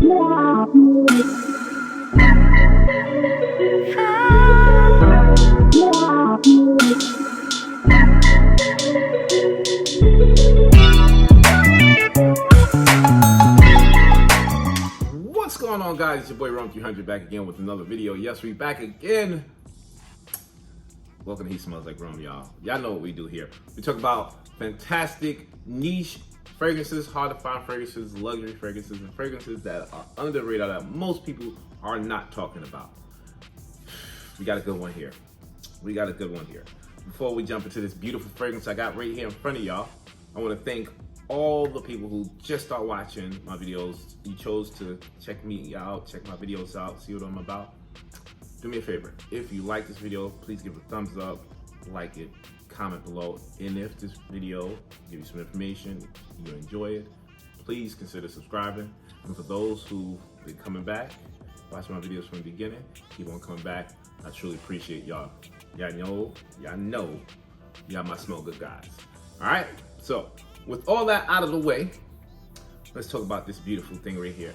What's going on, guys? It's your boy Rum 300 back again with another video. Yes, we back again. Welcome to He Smells Like Rum, y'all. Y'all know what we do here. We talk about fantastic niche fragrances, hard to find fragrances, luxury fragrances, and fragrances that are under the radar that most people are not talking about. We got a good one here. Before we jump into this beautiful fragrance I got right here in front of y'all, I want to thank all the people who just start watching my videos. You chose to check me out, check my videos out, see what I'm about. Do me a favor. If you like this video, please give it a thumbs up, like it, comment below. And if this video gives you some information, you enjoy it, please consider subscribing. And for those who've been coming back, watching my videos from the beginning, keep on coming back. I truly appreciate y'all. Y'all know, y'all my smell good guys. All right, so with all that out of the way, let's talk about this beautiful thing right here.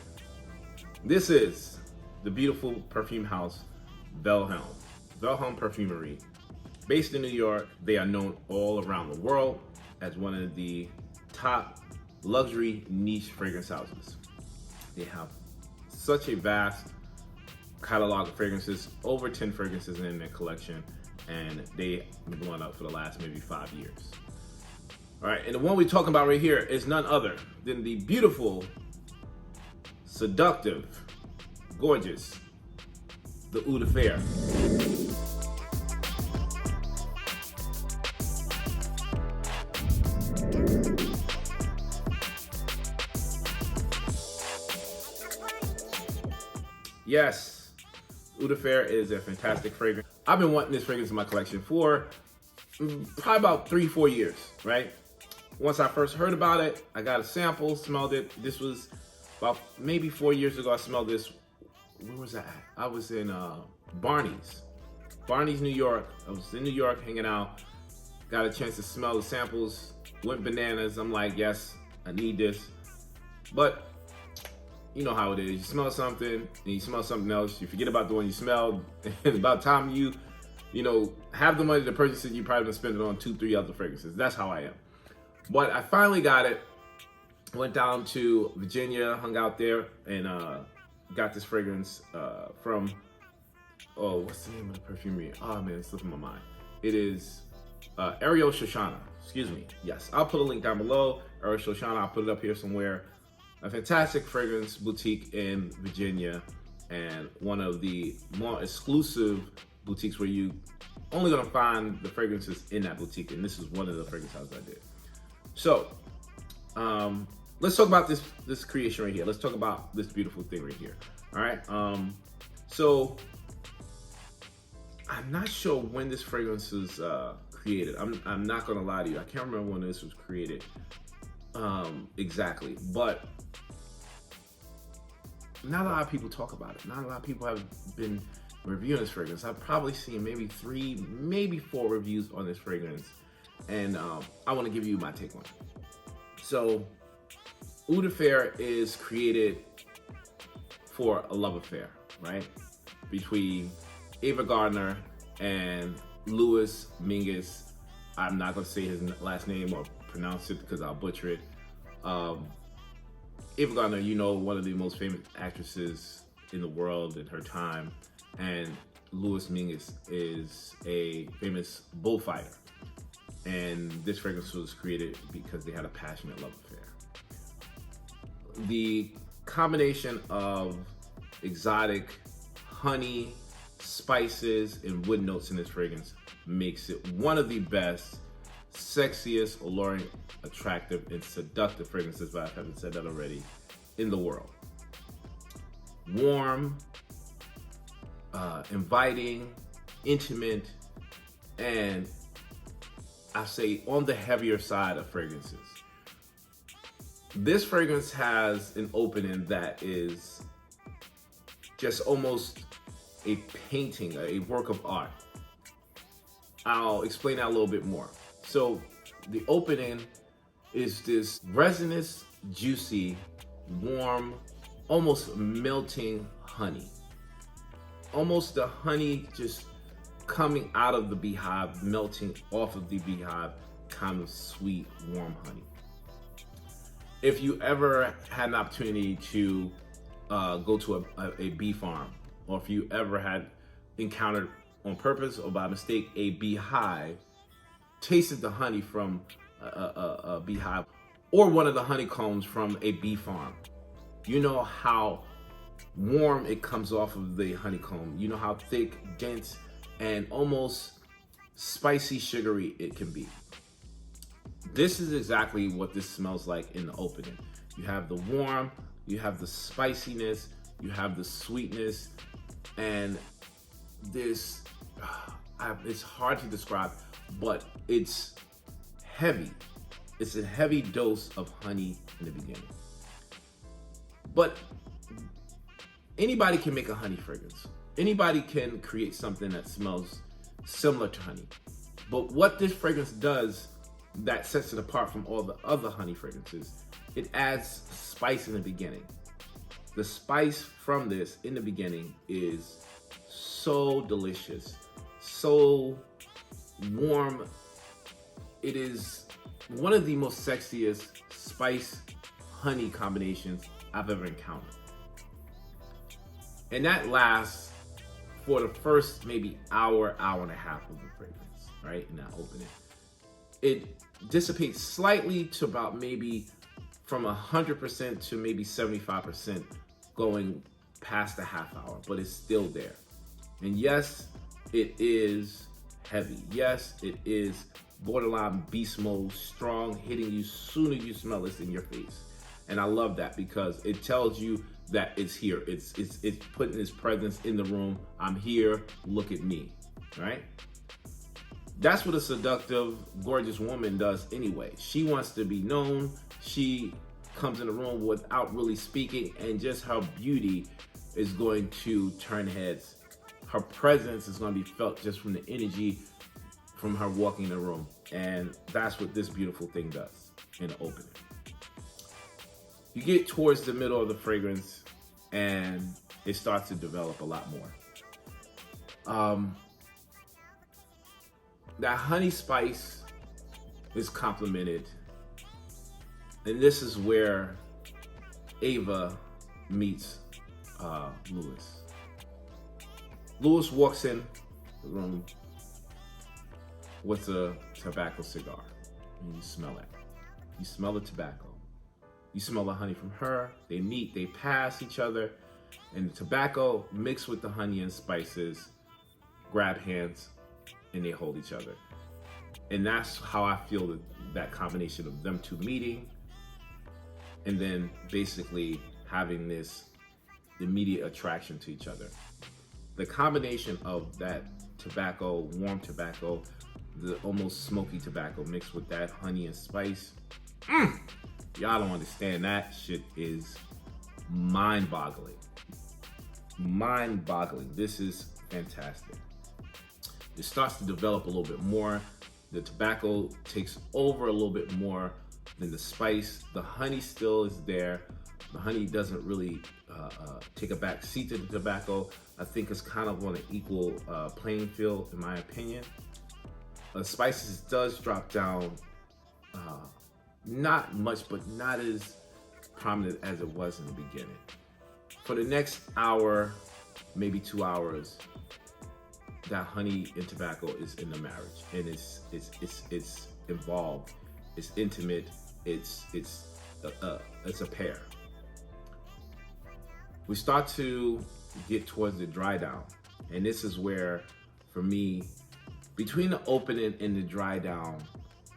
This is the beautiful perfume house, Vilhelm. Vilhelm Perfumery. Based in New York, they are known all around the world as one of the top luxury niche fragrance houses. They have such a vast catalog of fragrances, over 10 fragrances in their collection, and they've been going up for the last maybe 5 years. All right, and the one we're talking about right here is none other than the beautiful, seductive, gorgeous, the Oud Affair. Yes, Oud Affair is a fantastic fragrance. I've been wanting this fragrance in my collection for probably about 3-4 years, right? Once I first heard about it, I got a sample, smelled it. This was about maybe 4 years ago. I smelled this. Where was I at? I was in Barney's, New York. I was in New York hanging out. Got a chance to smell the samples. Went bananas. I'm like, yes, I need this. But you know how it is. You smell something and you smell something else. You forget about the one you smelled. And about time you have the money to purchase it, you probably been spending it on 2-3 other fragrances. That's how I am. But I finally got it. Went down to Virginia, hung out there, and got this fragrance from, what's the name of the perfumery? Oh man, it's slipping my mind. It is Ariel Shoshana. Excuse me. Yes, I'll put a link down below. Ariel Shoshana, I'll put it up here somewhere. A fantastic fragrance boutique in Virginia, and one of the more exclusive boutiques where you only gonna find the fragrances in that boutique, and this is one of the fragrance houses I did. So, let's talk about this creation right here. Let's talk about this beautiful thing right here. All right. So I'm not sure when this fragrance was created. I'm not gonna lie to you. I can't remember when this was created exactly, but not a lot of people talk about it. Not a lot of people have been reviewing this fragrance. I've probably seen maybe 3, maybe 4 reviews on this fragrance, and I want to give you my take on it. So, Oud Affair is created for a love affair, right? Between Ava Gardner and Louis Mingus. I'm not going to say his last name or pronounce it because I'll butcher it. Ava Gardner, one of the most famous actresses in the world in her time, and Louis Mingus is a famous bullfighter. And this fragrance was created because they had a passionate love affair. The combination of exotic honey, spices, and wood notes in this fragrance makes it one of the best, sexiest, alluring, attractive, and seductive fragrances, but I haven't said that already, in the world. Warm, inviting, intimate, and I say on the heavier side of fragrances. This fragrance has an opening that is just almost a painting, a work of art. I'll explain that a little bit more. So the opening is this resinous, juicy, warm, almost melting honey. Almost the honey just coming out of the beehive, melting off of the beehive, kind of sweet, warm honey. If you ever had an opportunity to go to a bee farm, or if you ever had encountered on purpose or by mistake a beehive, tasted the honey from a beehive, or one of the honeycombs from a bee farm, you know how warm it comes off of the honeycomb. You know how thick, dense, and almost spicy, sugary it can be. This is exactly what this smells like in the opening. You have the warm, you have the spiciness, you have the sweetness, and this, it's hard to describe, but it's heavy. It's a heavy dose of honey in the beginning. But anybody can make a honey fragrance. Anybody can create something that smells similar to honey. But what this fragrance does that sets it apart from all the other honey fragrances, it adds spice in the beginning. The spice from this in the beginning is so delicious, so warm. It is one of the most sexiest spice honey combinations I've ever encountered. And that lasts for the first maybe hour and a half of the fragrance, right? In that opening. It dissipates slightly to about maybe from 100% to maybe 75% going past the half hour, but it's still there. And yes, it is heavy. Yes, it is borderline beast mode, strong, hitting you soon as you smell it in your face. And I love that because it tells you that it's here. It's putting its presence in the room. I'm here, look at me, right? That's what a seductive, gorgeous woman does anyway. She wants to be known. She comes in the room without really speaking, and just her beauty is going to turn heads. Her presence is going to be felt just from the energy from her walking in the room. And that's what this beautiful thing does in the opening. You get towards the middle of the fragrance and it starts to develop a lot more. That honey spice is complemented, and this is where Ava meets Louis. Louis walks in the room with a tobacco cigar, and you smell it. You smell the tobacco. You smell the honey from her. They meet, they pass each other, and the tobacco mixed with the honey and spices grab hands, and they hold each other. And that's how I feel that combination of them two meeting and then basically having this immediate attraction to each other. The combination of that tobacco, warm tobacco, the almost smoky tobacco mixed with that honey and spice. Y'all don't understand. That shit is mind-boggling. Mind-boggling. This is fantastic. It starts to develop a little bit more. The tobacco takes over a little bit more than the spice. The honey still is there. The honey doesn't really take a back seat to the tobacco. I think it's kind of on an equal playing field, in my opinion. Spices does drop down, not much, but not as prominent as it was in the beginning. For the next hour, maybe 2 hours, that honey and tobacco is in the marriage, and it's involved, it's intimate, it's a pair. We start to get towards the dry down, and this is where, for me, between the opening and the dry down,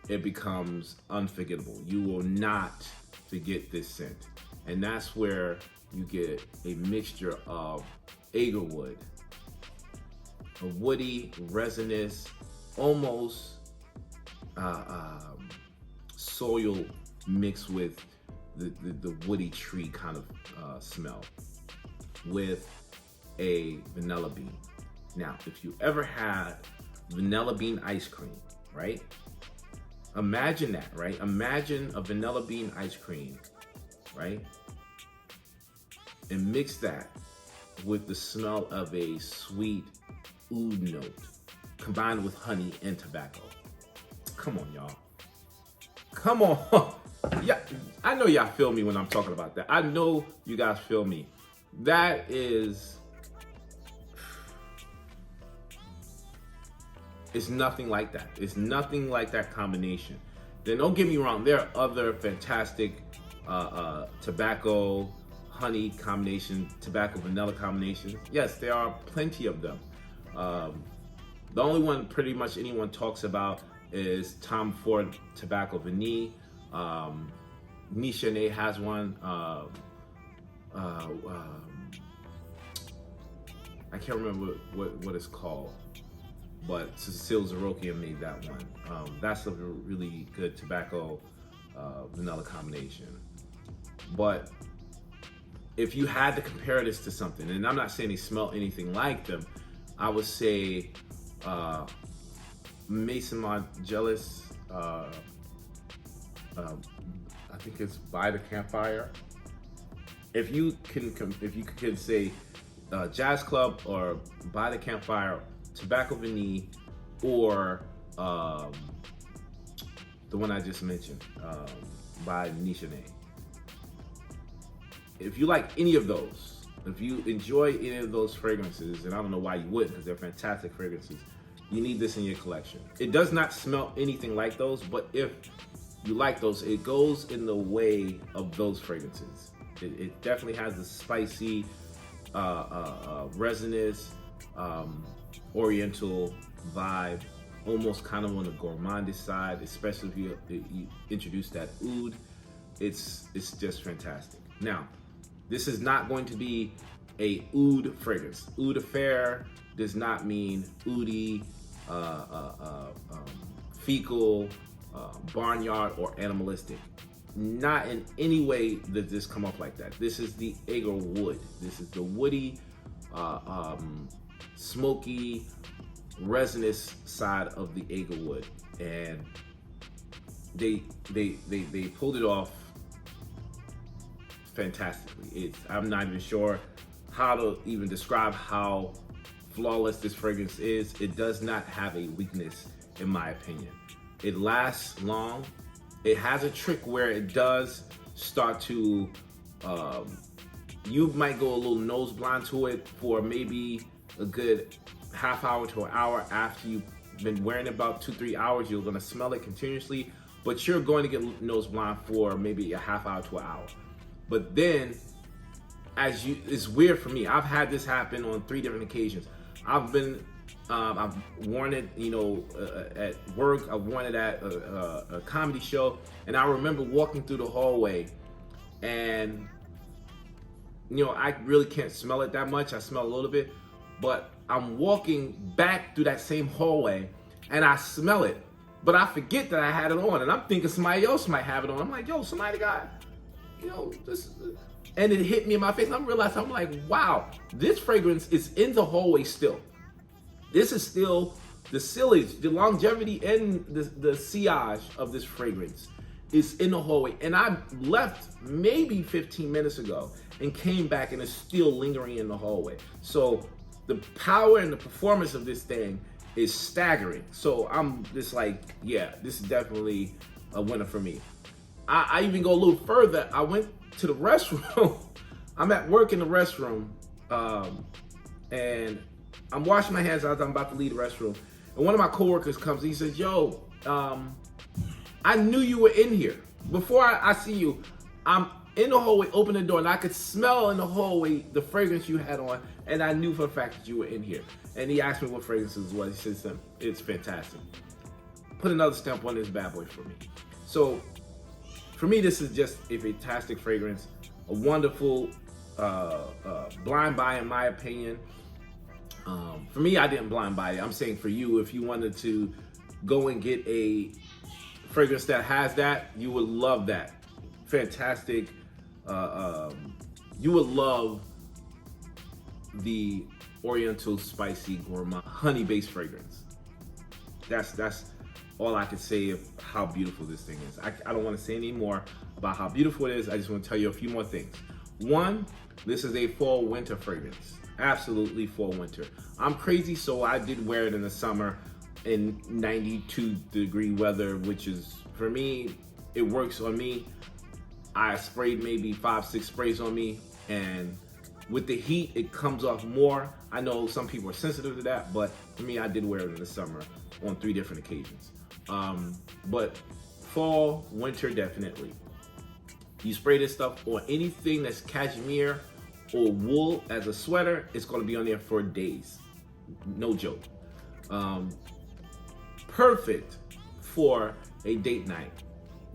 it becomes unforgettable. You will not forget this scent, and that's where you get a mixture of agarwood, a woody, resinous, almost soil mixed with the woody tree kind of smell, with a vanilla bean. Now, if you ever had vanilla bean ice cream, right? Imagine that, right? Imagine a vanilla bean ice cream, right? and mix that with the smell of a sweet oud note combined with honey and tobacco. Come on, y'all. Come on. Yeah, I know y'all feel me when I'm talking about that. I know you guys feel me. That is, it's nothing like that. It's nothing like that combination. Then don't get me wrong, there are other fantastic tobacco, honey combination, tobacco, vanilla combinations. Yes, there are plenty of them. The only one pretty much anyone talks about is Tom Ford Tobacco Vanille. Nichene has one. I can't remember what it's called, but Cecile Zarokian made that one. That's a really good tobacco vanilla combination. But if you had to compare this to something, and I'm not saying they smell anything like them, I would say Maison Margiela's, I think it's By the Campfire. If you could say Jazz Club or By the Campfire, Tobacco Vanille, or the one I just mentioned by Nichene. If you like any of those, if you enjoy any of those fragrances, and I don't know why you wouldn't, because they're fantastic fragrances, you need this in your collection. It does not smell anything like those, but if you like those, it goes in the way of those fragrances. It definitely has the spicy, resinous, oriental vibe, almost kind of on the gourmandish side, especially if you introduce that oud. It's just fantastic. Now, this is not going to be a oud fragrance. Oud Affair does not mean oudy, fecal, barnyard, or animalistic. Not in any way does this come up like that. This is the agar wood. This is the woody, smoky, resinous side of the agar wood, and they pulled it off fantastically. I'm not even sure how to even describe how flawless this fragrance is. It does not have a weakness, in my opinion. It lasts long. It has a trick where it does start to, you might go a little nose blind to it for maybe a good half hour to an hour after you've been wearing it. About 2-3 hours, you're gonna smell it continuously, but you're going to get nose blind for maybe a half hour to an hour. But then, it's weird for me. I've had this happen on 3 different occasions. I've worn it, at work. I've worn it at a comedy show, and I remember walking through the hallway, and I really can't smell it that much. I smell a little bit, but I'm walking back through that same hallway, and I smell it, but I forget that I had it on, and I'm thinking somebody else might have it on. I'm like, yo, somebody got, this. And it hit me in my face. I'm realizing, I'm like, wow, this fragrance is in the hallway still. This is still the sillage, the longevity, and the sillage of this fragrance is in the hallway. And I left maybe 15 minutes ago and came back, and it's still lingering in the hallway. So the power and the performance of this thing is staggering. So I'm just like, yeah, this is definitely a winner for me. I even go a little further. I went to the restroom. I'm at work in the restroom, and I'm washing my hands as I'm about to leave the restroom. And one of my coworkers comes and he says, yo, I knew you were in here. Before I see you, I'm in the hallway, open the door, and I could smell in the hallway the fragrance you had on, and I knew for a fact that you were in here. And he asked me what fragrance it was. He says, it's fantastic. Put another stamp on this bad boy for me. So for me, this is just a fantastic fragrance, a wonderful blind buy, in my opinion. For me, I didn't blind buy it. I'm saying for you, if you wanted to go and get a fragrance that has that, you would love that. Fantastic. You would love the Oriental Spicy Gourmand honey-based fragrance. That's all I can say of how beautiful this thing is. I don't want to say any more about how beautiful it is. I just want to tell you a few more things. One, This is a fall winter fragrance. Absolutely fall winter. I'm crazy, so I did wear it in the summer in 92-degree weather, which is, for me, it works on me. I sprayed maybe 5-6 sprays on me, and with the heat, it comes off more. I know some people are sensitive to that, but for me, I did wear it in the summer on 3 different occasions. But fall, winter, definitely. You spray this stuff on anything that's cashmere or wool as a sweater, it's gonna be on there for days. No joke. Perfect for a date night.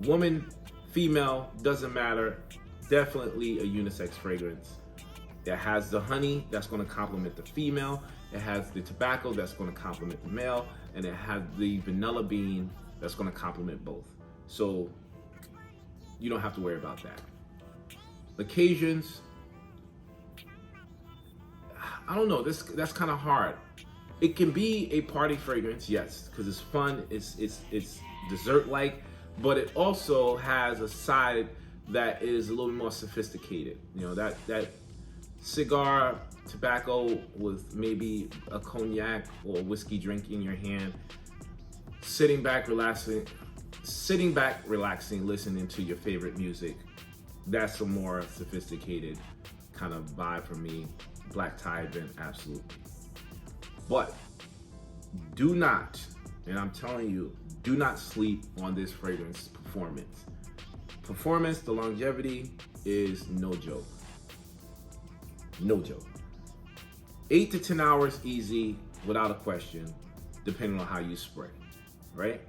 Woman, female, doesn't matter. Definitely a unisex fragrance. It has the honey that's gonna complement the female. It has the tobacco that's gonna complement the male. And it has the vanilla bean that's gonna complement both. So you don't have to worry about that. Occasions, I don't know, that's kind of hard. It can be a party fragrance, yes, because it's fun, it's dessert-like, but it also has a side that is a little more sophisticated. You know, that cigar tobacco with maybe a cognac or a whiskey drink in your hand, sitting back, relaxing, listening to your favorite music. That's a more sophisticated kind of vibe for me. Black tie event, absolutely. But do not, and I'm telling you, do not sleep on this fragrance performance. Performance, the longevity is no joke. No joke. 8 to 10 hours easy, without a question, depending on how you spray, right?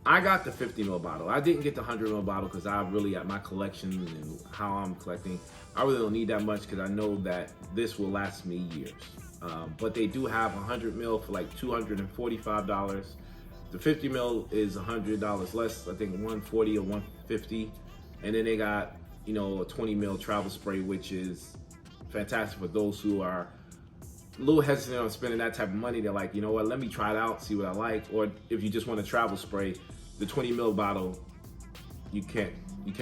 I got the 50 ml bottle. I didn't get the 100 ml bottle because I really, at my collection and how I'm collecting, I really don't need that much because I know that this will last me years. But they do have 100 ml for like $245. The 50 ml is $100 less, I think $140 or $150. And then they got, you know, a 20 ml travel spray, which is fantastic for those who are a little hesitant on spending that type of money. They're like, you know what, let me try it out, see what I like. Or if you just want a travel spray, the 20 ml bottle, you can't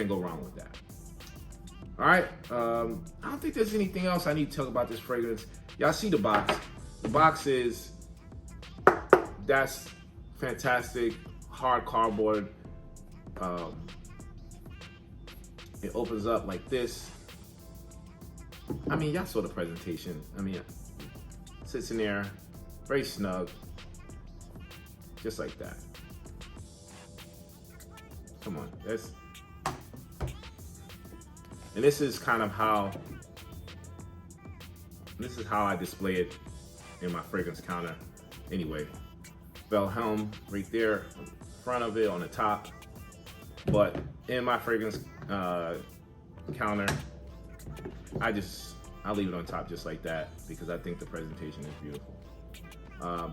go wrong with that. All right, I don't think there's anything else I need to talk about this fragrance. Y'all see the box. The box is, that's fantastic, hard cardboard. It opens up like this. I mean, y'all saw the presentation. I mean, it sits in there, very snug, just like that. Come on, and this is kind of how, I display it in my fragrance counter. Anyway, Vilhelm right there, in front of it on the top. But in my fragrance counter, I'll leave it on top just like that because I think the presentation is beautiful.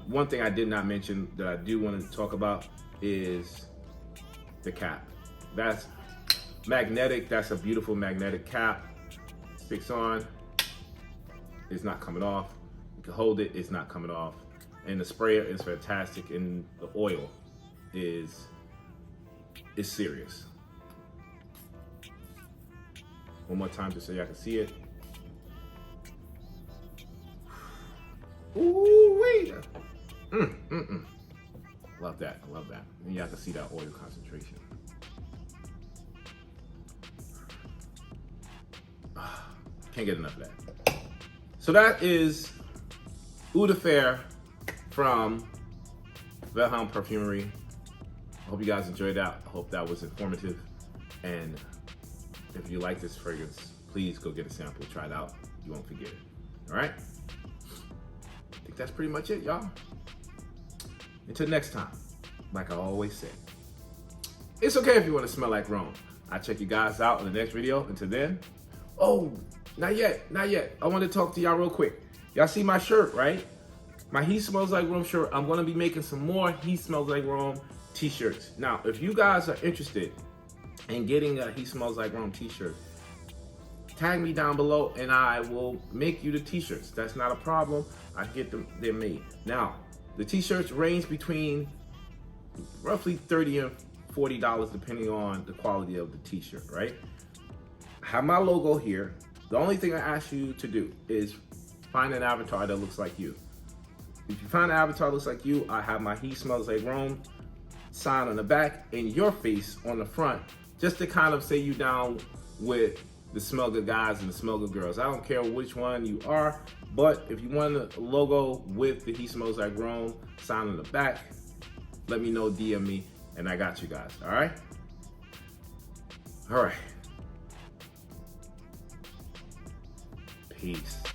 One thing I did not mention that I do want to talk about is the cap. That's magnetic. That's a beautiful magnetic cap. Sticks on. It's not coming off. You can hold it. It's not coming off. And the sprayer is fantastic. And the oil is serious. One more time just so y'all can see it. Ooh wee! Love that. I love that. And y'all can see that oil concentration. Can't get enough of that. So that is Oud Affair from Vilhelm Perfumery. I hope you guys enjoyed that. I hope that was informative. And if you like this fragrance, please go get a sample, try it out. You won't forget it. All right? I think that's pretty much it, y'all. Until next time, like I always say, it's okay if you want to smell like Rome. I'll check you guys out in the next video. Until then, oh, not yet. I want to talk to y'all real quick. Y'all see my shirt, right? My He Smells Like Rome shirt. I'm going to be making some more He Smells Like Rome t-shirts. Now, if you guys are interested in getting a He Smells Like Rome t-shirt, tag me down below and I will make you the t-shirts. That's not a problem. I get them, they're made. Now, the t-shirts range between roughly $30 and $40 depending on the quality of the t-shirt, right? I have my logo here. The only thing I ask you to do is find an avatar that looks like you. If you find an avatar that looks like you, I have my He Smells Like Rome sign on the back and your face on the front, just to kind of say you down with the Smell Good guys and the Smell Good girls. I don't care which one you are, but if you want a logo with the He Smells Like Rome sign on the back, let me know, DM me, and I got you guys, all right? All right. Peace.